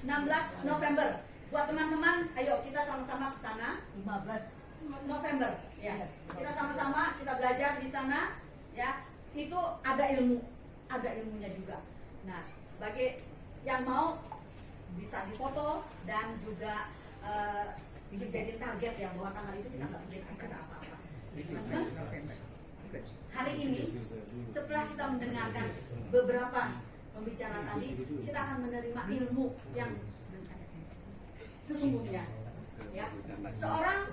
16 November. Buat teman-teman, ayo kita sama-sama ke sana. 15 November, ya. Kita sama-sama kita belajar di sana, ya. Itu ada ilmunya juga. Nah, bagi yang mau bisa difoto dan juga jadi target ya, bahwa tanggal itu kita nggak bikin acara apa-apa. Teman-teman, hari ini setelah kita mendengarkan beberapa pembicaraan tadi, kita akan menerima ilmu yang sesungguhnya, ya. Seorang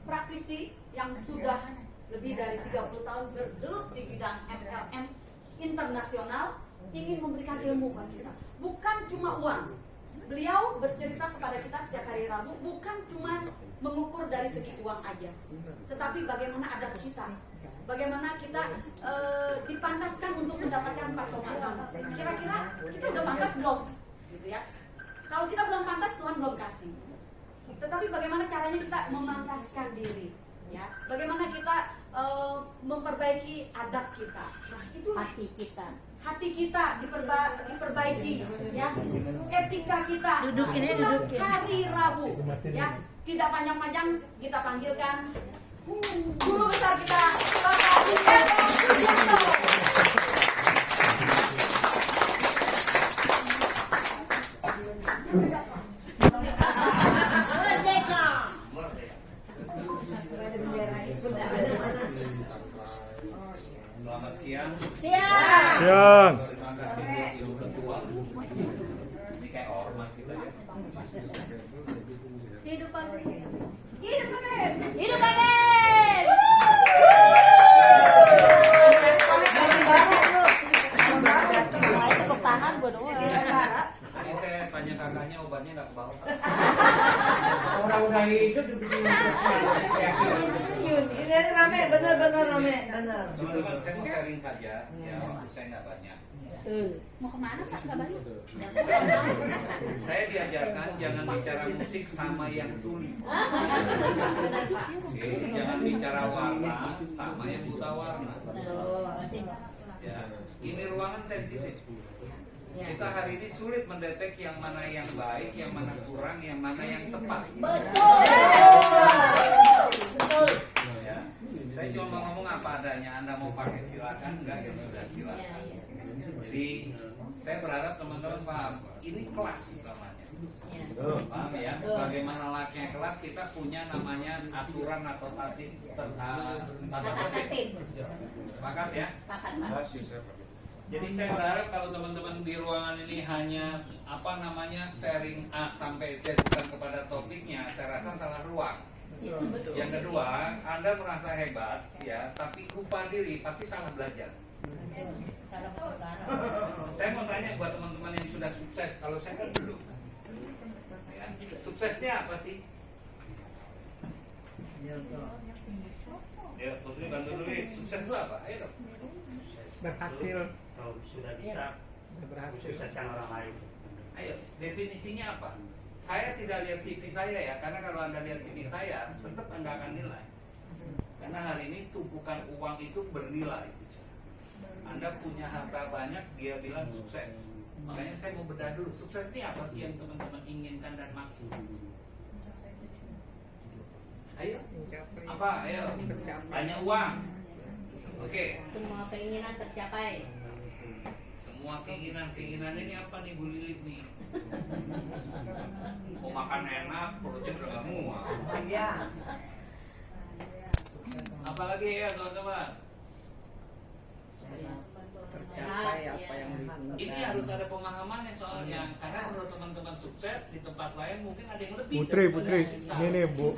praktisi yang sudah lebih dari 30 tahun bergelut di bidang MLM internasional ingin memberikan ilmu kepada kita, bukan cuma uang. Beliau bercerita kepada kita setiap hari Rabu, bukan cuma mengukur dari segi uang aja, tetapi bagaimana adab kita, bagaimana kita dipantaskan untuk mendapatkan 4,6. Kira-kira kita udah pantas belum, gitu ya? Kalau kita belum pantas, Tuhan belum kasih. Tetapi bagaimana caranya kita memantaskan diri, ya? Bagaimana kita memperbaiki adab kita, nah, itu hati kita diperbaiki, ya. Etika kita. Itulah hari Rabu, ya. Tidak panjang-panjang, kita panggilkan guru besar kita, Bapak Sugianto Sugianto. Selamat siang. Siang. Terima kasih buat Ibu Ketua. Ini kayak ormas kita ya. Hidup Pak. tepuk tangan gue doang. Tadi saya tanya kakaknya obatnya nggak ke bawah. Orang udah hidup ini rame, bener rame. Teman-teman, saya mau sharing saja. Ya, waktu saya nggak banyak. Mau kemana Kak? Nggak banyak. Saya diajarkan jangan bicara musik sama yang tuli. Oke, jangan bicara warna sama yang buta warna. Ya, ini ruangan sensitif. Kita hari ini sulit mendetek yang mana yang baik, yang mana kurang, yang mana yang tepat. Betul. Ya, saya cuma mau ngomong apa adanya. Anda mau pakai silakan, enggak ya sudah silakan. Jadi saya berharap teman-teman paham. Ini kelas namanya. Paham ya? Bagaimana layaknya kelas, kita punya namanya aturan atau tatib. Sepakat ya? Jadi saya berharap kalau teman-teman di ruangan ini hanya sharing A sampai Z bukan kepada topiknya, saya rasa salah ruang. Yang kedua, Anda merasa hebat ya, tapi lupa diri, pasti salah belajar. Saya mau tanya buat teman-teman yang sudah sukses, kalau saya kan belum. Ya, suksesnya apa sih? Ya, Putri bantu tulis. Sukses itu apa? Ayo dong. Berhasil. Kalau sudah bisa sukseskan orang lain. Ayo, definisinya apa? Saya tidak lihat CV saya ya, karena kalau Anda lihat CV saya, tetap Anda akan nilai. Karena hari ini tumpukan uang itu bernilai. Anda punya harta banyak, dia bilang sukses. Makanya saya mau bedah dulu, sukses ini apa sih yang teman-teman inginkan dan maksud? Ayo, apa? Ayo, banyak uang. Oke. Semua keinginan tercapai. Semua keinginan ini apa nih Bu Lilit nih? Mau makan enak, perutnya udah gak muat. Iya. Apalagi ya teman-teman? Tercapai apa yang diinginkan. Ini harus ada pemahamannya soalnya. Karena menurut teman-teman sukses di tempat lain mungkin ada yang lebih. Putri, ini nih Bu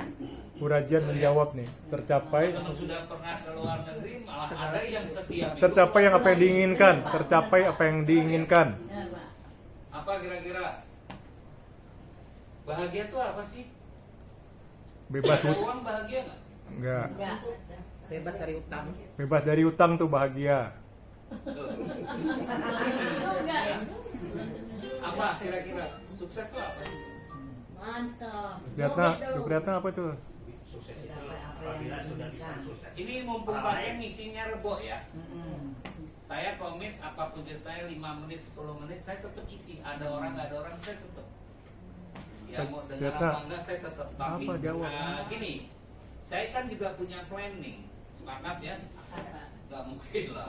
Rajan menjawab nih, tercapai. Teman sudah pernah ke luar negeri, malah ada yang setiap Tercapai yang apa yang diinginkan, tercapai apa yang diinginkan. Apa kira-kira? Bahagia tuh apa sih? Bebas Ada uang bahagia nggak? enggak. Bebas dari utang. Bebas dari utang tuh bahagia. Tuh. Apa kira-kira? Sukses tuh apa sih? Mantap. Kelihatan apa tuh? Sukses itu apabila sudah bisa sukses. Ini mumpung Pak misinya rebo ya. Saya komit apapun ceritanya 5 menit, 10 menit saya tetap isi. Ada orang nggak ada orang saya tetap. Ya mau dengar Ternyata. apa enggak saya tetap tapi Apa jawab? gini, saya kan juga punya planning. Sepakat ya? Nggak mungkin lah.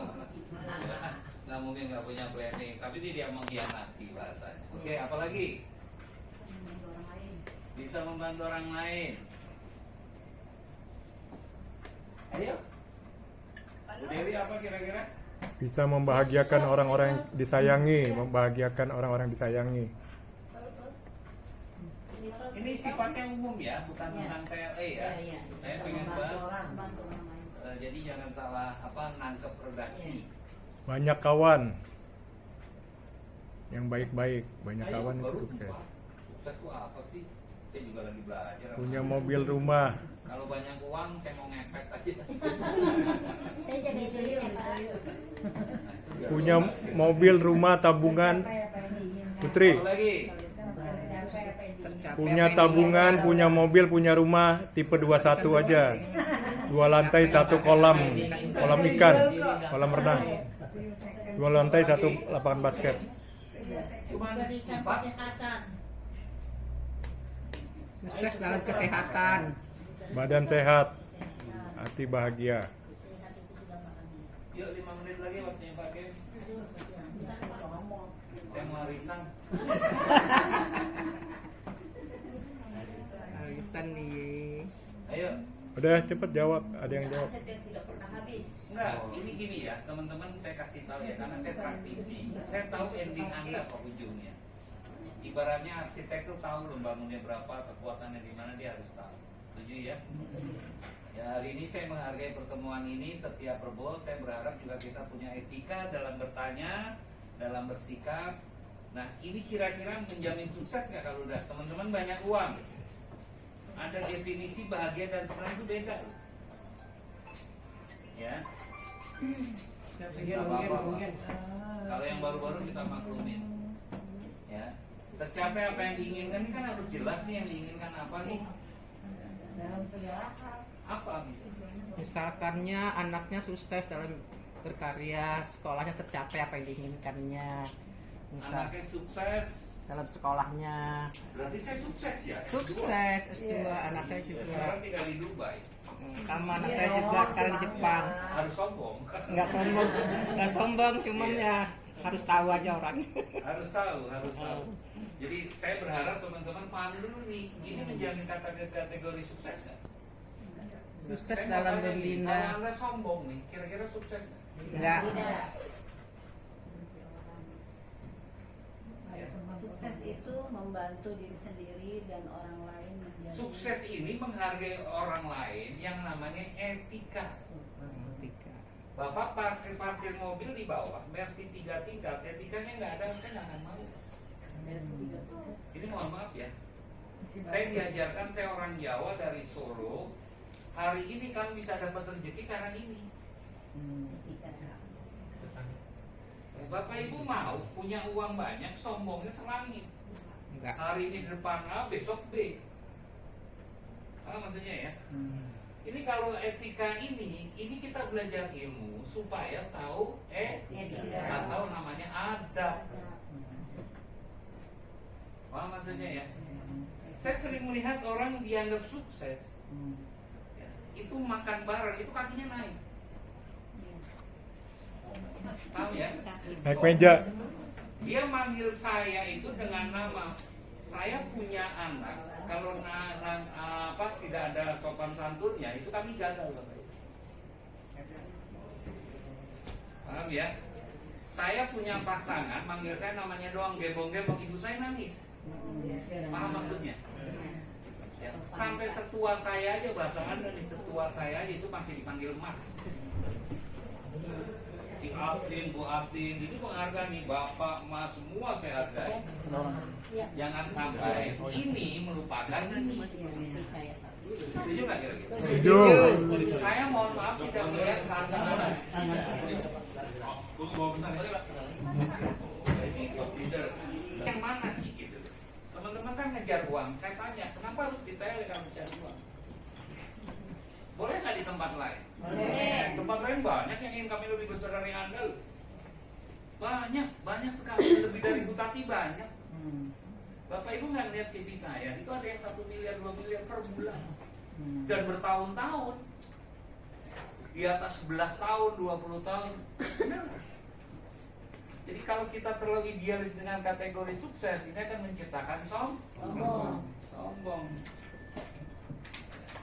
Nggak mungkin nggak punya planning, tapi tidak mengkhianati bahasanya. Oke, apalagi? Bisa membantu orang lain. Ayo. Bu Dewi apa kira-kira? Bisa membahagiakan orang-orang yang disayangi, membahagiakan orang-orang disayangi. Ini sifatnya umum ya, bukan Ya. tentang PLE ya. Iya. Saya pengen bahas. Bantu orang lain. Jadi jangan salah nangkep redaksi. Banyak kawan yang baik-baik, banyak Ayo, kawan baru itu sukses. empat. Sukses itu apa sih? Saya juga lagi belajar. Punya mobil rumah, Kalau banyak uang, saya mau ngepet aja. Saya jadi diri ya Pak. punya mobil rumah tabungan. Putri, Apa lagi? Tercapai punya apa yang tabungan, diinginkan. punya mobil, punya rumah tipe 21 aja. 2 lantai, 1 kolam ikan, kolam renang. 2 lantai, 1 lapangan basket. Cuman Berikan 4. kesehatan. Sukses dalam kesehatan. Badan sehat, hati bahagia. Sehat itu sudah bahagia. Yuk 5 menit lagi waktunya Pak Ken. Aduh, kasihan. Kita udah ngomong. Saya mau arisan. Arisan nih. Ayo. Udah cepet jawab, ada yang jawab. Aset yang tidak pernah habis. Enggak, ini gini ya, teman-teman saya kasih tahu ya, karena saya praktisi. Saya tahu ending Anda apa ujungnya. Ibaratnya arsitek itu tahu loh bangunnya berapa, kekuatannya di mana, dia harus tahu. Setuju ya? Ya, hari ini saya menghargai pertemuan ini, setiap perbol saya berharap juga kita punya etika dalam bertanya, dalam bersikap. Nah, ini kira-kira menjamin sukses nggak kalau udah teman-teman banyak uang? Ada definisi bahagia dan senang itu beda. Ya. Nggak apa-apa. Kalau yang baru-baru kita maklumin. Ya. Tercapai apa yang diinginkan kan harus jelas nih yang diinginkan apa nih. Dalam segala hal. Apa bisa? Misalkannya anaknya sukses dalam berkarya, sekolahnya tercapai apa yang diinginkannya. Misal Anaknya sukses, dalam sekolahnya berarti saya sukses ya. sukses S2, anak saya Ya, juga. sekarang tinggal di Dubai. Sama anak saya juga sekarang di Jepang. Harus sombong. Nggak sombong, cuman ya harus tahu aja orang. Harus tahu, harus tahu. Jadi saya berharap teman-teman paham dulu nih, ini menjamin kategori sukses nggak? Sukses Saya mau dalam tanya nih, membina. kalau Anda sombong nih, kira-kira sukses nggak? Enggak. Tidak. Ya. Sukses itu membantu diri sendiri dan orang lain menjadi Sukses ini menghargai orang lain yang namanya etika. Bapak parkir mobil di bawah, Mercy 3 tingkat, etikanya nggak ada, saya nggak akan mau. Ini mohon maaf ya, saya diajarkan, saya orang Jawa dari Solo. Hari ini kami bisa dapat rezeki karena ini. Bapak Ibu mau punya uang banyak, sombongnya selangit. Enggak. Hari ini depan A, besok B. Apa maksudnya ya? Ini kalau etika ini kita belajar ilmu supaya tahu Etika. atau namanya adab. Paham maksudnya ya? Saya sering melihat orang dianggap sukses. Ya, itu makan bareng, itu kakinya naik. Tahu ya? Naik meja. Dia manggil saya itu dengan nama. Saya punya anak. Kalau tidak ada sopan santunnya, itu kami gagal, Bapak. Paham ya? Saya punya pasangan, manggil saya namanya doang, gebong-gebong, ibu saya nangis. Paham maksudnya? Ya, sampai setua saya aja, bahasa Anda nih, setua saya aja itu masih dipanggil Mas. Si Atin, Bu Atin, ini penghargaan nih, Bapak, Mas, semua saya hargai. Jangan sampai ini melupakan ini. Etika ya Pak. Setuju nggak kira-kira? Setuju. Saya mohon maaf tidak melihat harga orang. Jadi top leader yang mana sih gitu? Teman-teman kan ngejar uang. Saya tanya, kenapa harus di tele kalau ngejar uang? Boleh nggak di tempat lain? Boleh. Tempat lain banyak yang ingin kami lebih besar dari Anda. Banyak sekali, lebih dari Butati banyak. Bapak Ibu nggak lihat CV saya, itu ada yang 1 miliar, 2 miliar per bulan. Dan bertahun-tahun. Di atas 11 tahun, 20 tahun. Benar. Jadi kalau kita terlalu idealis dengan kategori sukses, ini akan menciptakan sombong.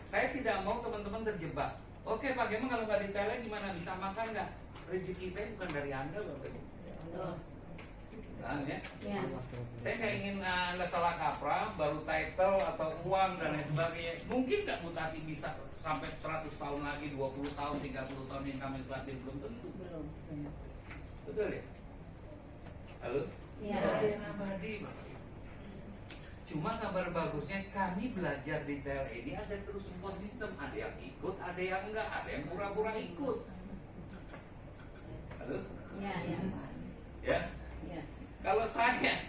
Saya tidak mau teman-teman terjebak. Oke Pak, emang kalau nggak detailnya gimana? Bisa makan nggak? Rezeki saya bukan dari Anda Bapak Ibu. Paham ya? Ya. Saya nggak ingin Anda salah kaprah, baru title atau uang dan lain sebagainya. Mungkin nggak Bu Tati bisa sampai 100 tahun lagi, 20 tahun, 30 tahun income stabil, belum tentu. Belum. Betul ya? Halo? Ya. Nggak ada yang abadi Bapak Ibu. Cuma kabar bagusnya kami belajar di TL ini ada terus support system. Ada yang ikut, ada yang enggak, ada yang pura-pura ikut. Halo? Ya. Ya? Ya. Kalau saya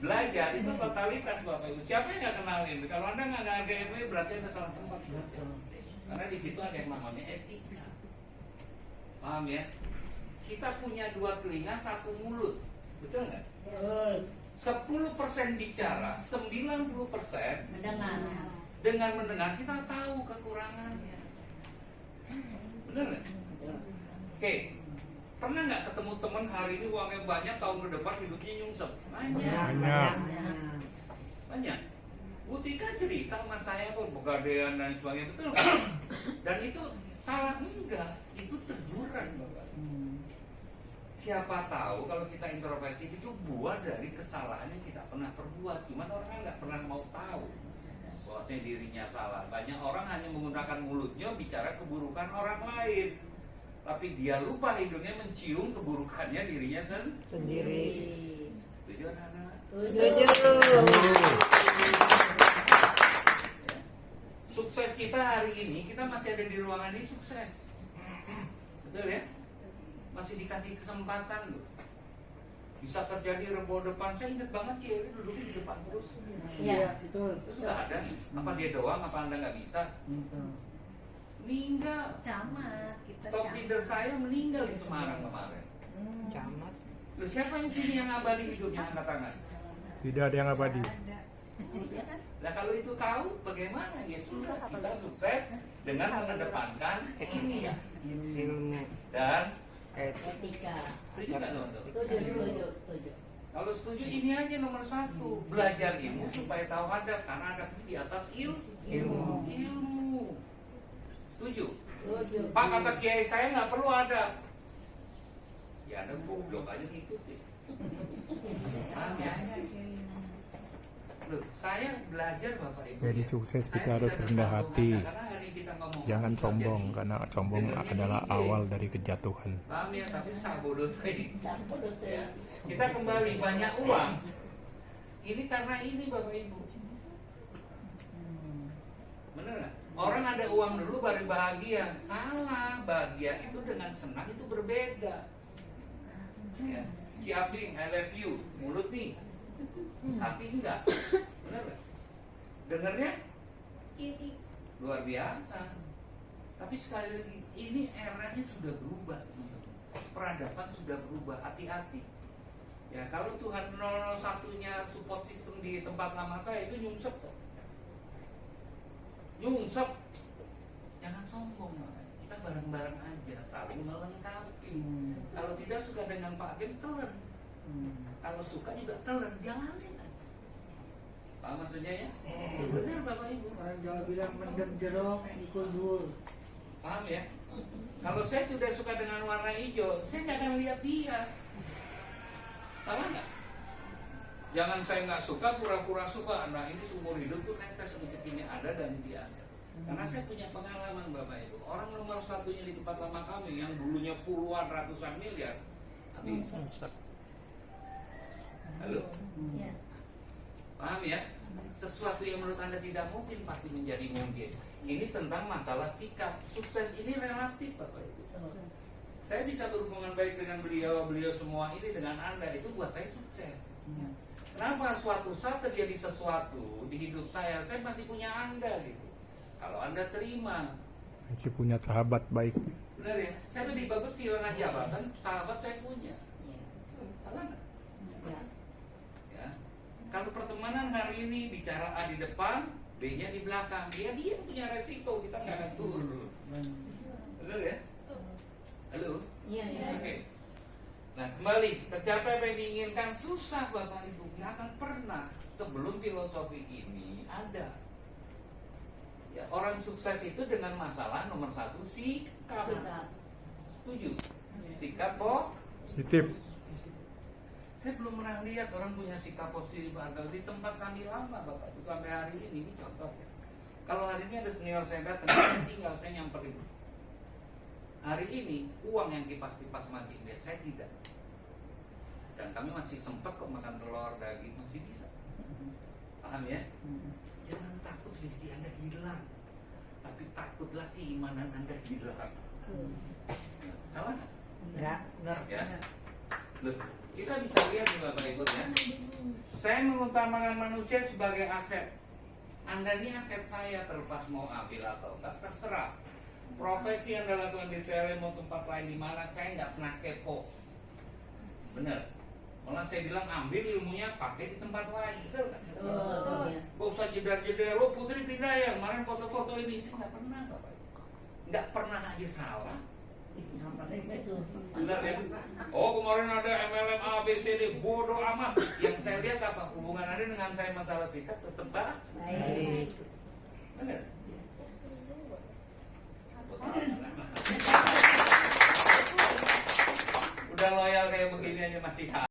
belajar itu totalitas Bapak Ibu. Siapa yang nggak kenalin? Kalau Anda nggak ngargain ini berarti Anda salah tempat. Karena di situ ada yang namanya etika. Paham ya? Kita punya 2 telinga, 1 mulut. Betul nggak? Betul. 10% bicara, 90% Mendengar. dengan mendengar kita tahu kekurangannya. Benar nggak? Oke. Pernah nggak ketemu teman hari ini uangnya banyak, tahun ke depan hidupnya nyungsep? Banyak. Butika cerita sama saya kok pegadaian dan sebagainya, betul nggak? Dan itu salah enggak? Itu teguran Bapak. Siapa tahu kalau kita introspeksi itu buah dari kesalahan yang kita pernah perbuat. Cuman orangnya nggak pernah mau tahu bahwasanya dirinya salah. Banyak orang hanya menggunakan mulutnya bicara keburukan orang lain, tapi dia lupa hidungnya mencium keburukannya dirinya Sendiri. Setuju anak-anak? Setuju. Sukses kita hari ini, kita masih ada di ruangan ini sukses. Betul ya? Masih dikasih kesempatan loh. Bisa terjadi rebo depan. Saya ingat banget Ciri duduknya di depan terus. Iya. Terus nggak ada. Apa dia doang? Apa Anda nggak bisa? Meninggal. Camat, kita Top camat. leader saya meninggal di Semarang kemarin. Camat. Loh, siapa yang sini yang abadi hidupnya angkat tangan? Tidak ada yang abadi. Iya kan? Nah kalau itu tahu bagaimana? Ya sudah, kita sukses dengan mengedepankan ini ya. Ilmu. Dan Etika. setuju nggak teman-teman? Setuju. Kalau setuju ini aja nomor 1, belajar ilmu supaya tahu adab, karena adab itu di atas ilmu. Setuju? Setuju. Pak, kata kiai saya nggak perlu adab. Ya Anda goblok aja ngikutin. Paham ya? Loh, saya belajar Bapak Ibu. Jadi sukses kita harus rendah hati. Karena hari ini kita ngomong Jangan apa sombong, terjadi. karena sombong adalah awal dari kejatuhan. Paham ya, tapi sabodo tadi. Campur dosa. Ya. Kita kembali banyak uang. Ini karena ini Bapak Ibu. Bener nggak? Orang ada uang dulu baru bahagia. Salah, bahagia itu dengan senang itu berbeda. Ya. Ciaping, I love you. Mulut nih. Hati enggak. Bener nggak? Dengernya luar biasa. Tapi sekali lagi, ini eranya sudah berubah, teman-teman. Peradaban sudah berubah, hati-hati. Ya, kalau Tuhan 001-nya support system di tempat lama saya itu nyungsep kok. Nyungsep. Jangan sombong, makanya. Kita bareng-bareng aja, saling melengkapi. Kalau tidak suka dengan Pak Hakim, telan. Kalau suka juga telan, jalanin aja. Paham maksudnya ya? Benar Bapak Ibu. Orang Jawa bilang mendem jeruk ikut dur. Paham ya? Kalau saya sudah suka dengan warna hijau, saya nggak akan lihat dia. Salah nggak? Jangan saya nggak suka, pura-pura suka. Nah ini seumur hidup tuh netes untuk ini ada dan dia ada. Karena saya punya pengalaman Bapak Ibu. Orang nomor 1-nya di tempat lama kami yang dulunya puluhan ratusan miliar, habis. Halo? Ya. Paham ya? Sesuatu yang menurut Anda tidak mungkin pasti menjadi mungkin. Ini tentang masalah sikap. Sukses ini relatif Bapak Ibu. Saya bisa berhubungan baik dengan beliau semua ini dengan Anda, itu buat saya sukses. Kenapa suatu saat terjadi sesuatu di hidup saya masih punya Anda gitu. Kalau Anda terima, Masih punya sahabat baik. benar ya? Saya lebih bagus kehilangan jabatan, sahabat saya punya. Salah nggak? Ya. Ya. Kalau pertemanan hari ini bicara A di depan, B-nya di belakang, dia punya resiko, kita nggak akan turun. Betul ya? Halo? Iya, iya. Oke. Nah, kembali, tercapai apa yang diinginkan susah Bapak Ibu, nggak akan pernah sebelum filosofi ini ada. Ya, orang sukses itu dengan masalah nomor satu sikap. Setuju? Sikap Positif. Saya belum pernah lihat orang punya sikap positif di tempat kami lama Bapak Ibu sampai hari ini contoh ya. Kalau hari ini ada senior saya datang, saya tinggal saya nyamperin. Hari ini uang yang kipas-kipas mati dia, saya tidak. Dan kami masih sempat kok makan telur, daging masih bisa. Paham ya? Jangan takut rezeki Anda hilang, tapi takutlah keimanan Anda hilang. Salah nggak? Enggak, benar. Ya. Loh, kita bisa lihat nih Bapak Ibu ya. Saya mengutamakan manusia sebagai aset. Anda ini aset saya, terlepas mau ambil atau enggak, terserah. Profesi yang Anda lakukan di TLM mau tempat lain di mana, saya nggak pernah kepo. Bener. Malah saya bilang ambil ilmunya pakai di tempat lain, betul kan? Gak usah jedar-jedar, lo Putri pindah ya, kemarin foto-foto ini, saya nggak pernah Bapak Ibu. Nggak pernah aja salah. Benar ya? Oh kemarin ada MLM A, B, C, D, bodoh amat. Yang saya lihat apa? Hubungan Anda dengan saya masalah sikap tetap baik. Benar? Udah loyal kayak begini aja masih salah.